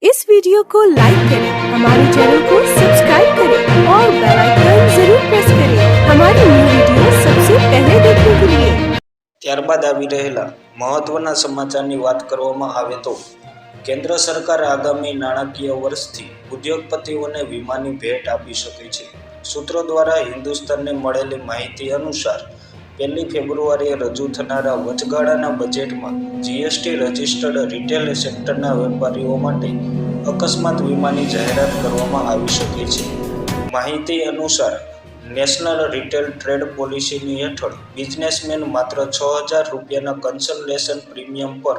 इस वीडियो को लाइक करें, हमारे चैनल को सब्सक्राइब करें और बेल आइकन जरूर प्रेस करें हमारी न्यू वीडियो सबसे पहले देखने के लिए। ત્યારબાદ આવી રહેલા મહત્વના સમાચારની વાત કરવામાં આવે તો કેન્દ્ર સરકાર આગામી નાણાકીય વર્ષથી ઉદ્યોગપતિઓને વીમાની ભેટ આપી શકે છે। સૂત્રો દ્વારા હિન્દુસ્તાનને મળેલી માહિતી અનુસાર 1 ફેબ્રુઆરીએ રજૂ થનારા વચગાળાના બજેટમાં જીએસટી રજિસ્ટર્ડ રિટેલ સેક્ટરના વેપારીઓ માટે અકસ્માત વીમાની જાહેરાત કરવામાં આવી શકે છે। માહિતી અનુસાર નેશનલ રિટેલ ટ્રેડ પોલિસીની હેઠળ બિઝનેસમેન માત્ર 6,000 રૂપિયાના કન્સલ્ટેશન પ્રીમિયમ પર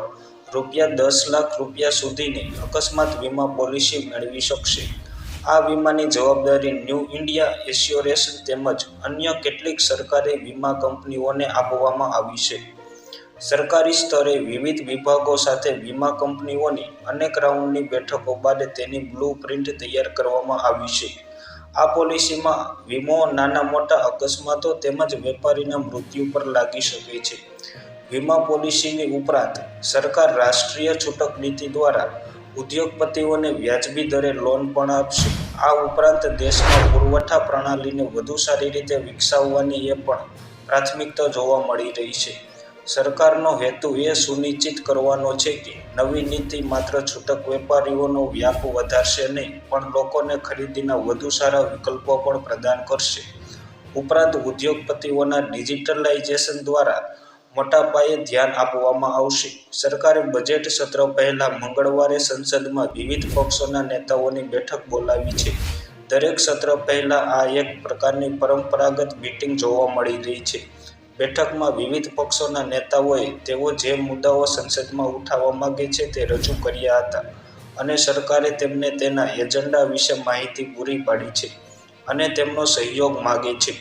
₹10 લાખ સુધીની અકસ્માત વીમા પોલિસી મેળવી શકશે। આ વીમાની જવાબદારી ન્યૂ ઇન્ડિયા એસ્યોરેન્સ તેમજ અન્ય કેટલીક સરકારી વીમા કંપનીઓને આપવામાં આવી છે। સરકારી સ્તરે વિવિધ વિભાગો સાથે વીમા કંપનીઓની અનેક રાઉન્ડની બેઠકો બાદ તેની બ્લુ પ્રિન્ટ તૈયાર કરવામાં આવી છે। આ પોલિસીમાં વીમો નાના મોટા અકસ્માતો તેમજ વેપારીના મૃત્યુ પર લાગી શકે છે। વીમા પોલિસીની ઉપરાંત સરકાર રાષ્ટ્રીય છૂટક નીતિ દ્વારા ઉદ્યોગપતિઓને વ્યાજબી દરે લોન પણ આપશે। આ ઉપરાંત દેશમાં પુરવઠા પ્રણાલીને વધુ સારી રીતે વિકસાવવાની એ પણ પ્રાથમિકતા જોવા મળી રહી છે। સરકારનો હેતુ એ સુનિશ્ચિત કરવાનો છે કે નવી નીતિ માત્ર છૂટક વેપારીઓનો વ્યાપ વધારશે નહીં પણ લોકોને ખરીદીના વધુ સારા વિકલ્પો પણ પ્રદાન કરશે। ઉપરાંત ઉદ્યોગપતિઓના ડિજિટલાઇઝેશન દ્વારા મોટા પાયે ધ્યાન આપવામાં આવશે। સરકારે બજેટ સત્ર પહેલા મંગળવારે સંસદમાં વિવિધ પક્ષોના નેતાઓની બેઠક બોલાવી છે। દરેક સત્ર પહેલા આ એક પ્રકારની પરંપરાગત મીટિંગ જોવા મળી રહી છે। બેઠકમાં વિવિધ પક્ષોના નેતાઓએ તેઓ જે મુદ્દાઓ સંસદમાં ઉઠાવવા માંગે છે તે રજૂ કર્યા હતા અને સરકારે તેમને તેના એજન્ડા વિશે માહિતી પૂરી પાડી છે અને તેમનો સહયોગ માગે છે।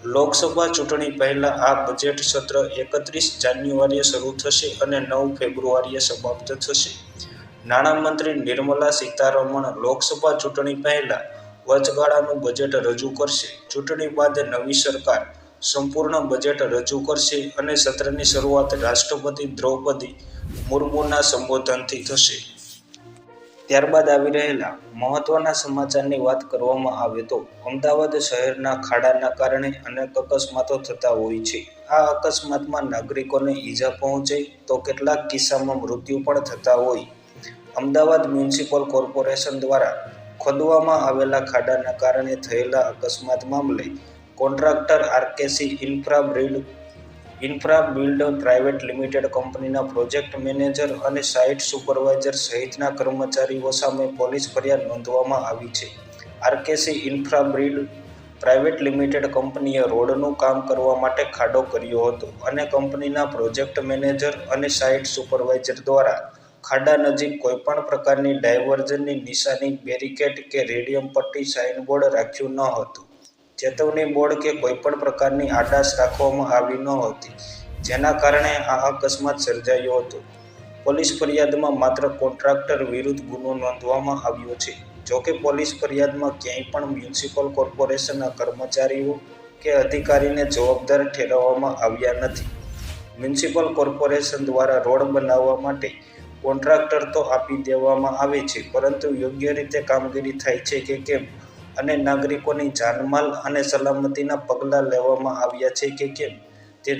લોકસભા ચૂંટણી પહેલા આ બજેટ સત્ર 31 જાન્યુઆરીએ શરૂ થશે અને 9 ફેબ્રુઆરીએ સમાપ્ત થશે। નાણામંત્રી નિર્મલા સીતારમણ લોકસભા ચૂંટણી પહેલા વચગાળાનું બજેટ રજૂ કરશે। ચૂંટણી બાદ નવી સરકાર સંપૂર્ણ બજેટ રજૂ કરશે અને સત્રની શરૂઆત રાષ્ટ્રપતિ દ્રૌપદી મુર્મુના સંબોધનથી થશે। ત્યારબાદ આવી રહેલા મહત્વના સમાચારની વાત કરવામાં આવે તો અમદાવાદ શહેરના ખાડાના કારણે અનેક અકસ્માતો થતા હોય છે। આ અકસ્માતમાં નાગરિકોને ઈજા પહોંચે તો કેટલાક કિસ્સામાં મૃત્યુ પણ થતા હોય। અમદાવાદ મ્યુનિસિપલ કોર્પોરેશન દ્વારા ખોદવામાં આવેલા ખાડાના કારણે થયેલા અકસ્માત મામલે કોન્ટ્રાક્ટર આરકેસી ઇન્ફ્રાબિલ્ડ પ્રાઇવેટ લિમિટેડ કંપનીના પ્રોજેક્ટ મેનેજર અને સાઇટ સુપરવાઇઝર સહિતના કર્મચારીઓ સામે પોલીસ ફરિયાદ નોંધવામાં આવી છે। આરકેસી ઇન્ફ્રાબિલ્ડ પ્રાઇવેટ લિમિટેડ કંપનીએ રોડનું કામ કરવા માટે ખાડો કર્યો હતો અને કંપનીના પ્રોજેક્ટ મેનેજર અને સાઇટ સુપરવાઇઝર દ્વારા ખાડા નજીક કોઈપણ પ્રકારની ડાયવર્ઝનની નિશાની, બેરિકેડ કે રેડિયમ પટ્ટી સાઇનબોર્ડ રાખ્યું ન હતું। ચેતવણી બોર્ડ કે કોઈપણ પ્રકારની આડાશ રાખવામાં આવી ન હતી, જેના કારણે આ અકસ્માત સર્જાયો હતો। પોલીસ ફરિયાદમાં માત્ર કોન્ટ્રાક્ટર વિરુદ્ધ ગુનો નોંધવામાં આવ્યો છે। જોકે પોલીસ ફરિયાદમાં ક્યાંય પણ મ્યુનિસિપલ કોર્પોરેશનના કર્મચારીઓ કે અધિકારીને જવાબદાર ઠેરવવામાં આવ્યા નથી। મ્યુનિસિપલ કોર્પોરેશન દ્વારા રોડ બનાવવા માટે કોન્ટ્રાક્ટર તો આપી દેવામાં આવે છે, પરંતુ યોગ્ય રીતે કામગીરી થાય છે કે કેમ અને નાગરિકોની જાનમાલ અને સલામતીના પગલાં લેવામાં આવ્યા છે કે કેમ તે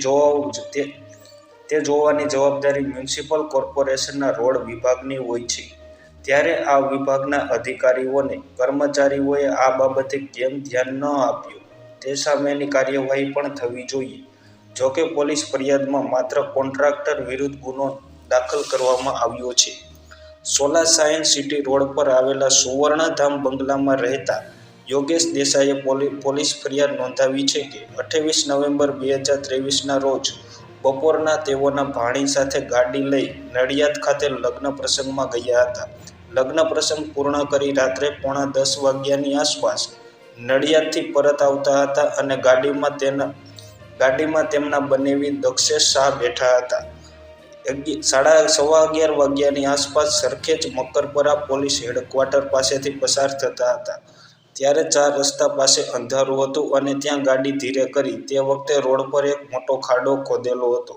જોવાની જવાબદારી મ્યુનિસિપલ કોર્પોરેશનના રોડ વિભાગની હોય છે। ત્યારે આ વિભાગના અધિકારીઓને કર્મચારીઓએ આ બાબતે કેમ ધ્યાન ન આપ્યું તે સામેની કાર્યવાહી પણ થવી જોઈએ। જોકે પોલીસ ફરિયાદમાં માત્ર કોન્ટ્રાક્ટર વિરુદ્ધ ગુનો દાખલ કરવામાં આવ્યો છે। સોલા સાયન્સ સિટી રોડ પર આવેલા સુવર્ણધામ બંગલામાં રહેતા યોગેશ દેસાઈએ પોલીસ ફરિયાદ નોંધાવી છે કે 28 નવેમ્બર 2023ના રોજ બપોરના તેઓના ભાણી સાથે ગાડી લઈ નડિયાદ ખાતે લગ્ન પ્રસંગમાં ગયા હતા। લગ્ન પ્રસંગ પૂર્ણ કરી રાત્રે 9:45 વાગ્યાની આસપાસ નડિયાદથી પરત આવતા હતા અને ગાડીમાં તેમના બનેવી દક્ષેશ શાહ બેઠા હતા। 11:15 વાગ્યાની આસપાસ સરખેજ મકરપરા પોલીસ હેડક્વાર્ટર પાસેથી પસાર થતા હતા, ત્યારે 4 રસ્તા પાસે અંધારું હતું અને ત્યાં ગાડી ધીરે કરી તે વખતે રોડ પર એક મોટો ખાડો ખોદેલો હતો,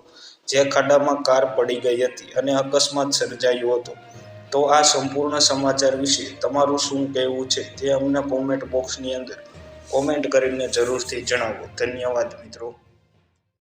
જે ખાડામાં કાર પડી ગઈ હતી અને અકસ્માત સર્જાયો હતો। તો આ સંપૂર્ણ સમાચાર વિશે તમારું શું કહેવું છે તે અમને કોમેન્ટ બોક્સની અંદર કોમેન્ટ કરીને જરૂરથી જણાવો. ધન્યવાદ મિત્રો.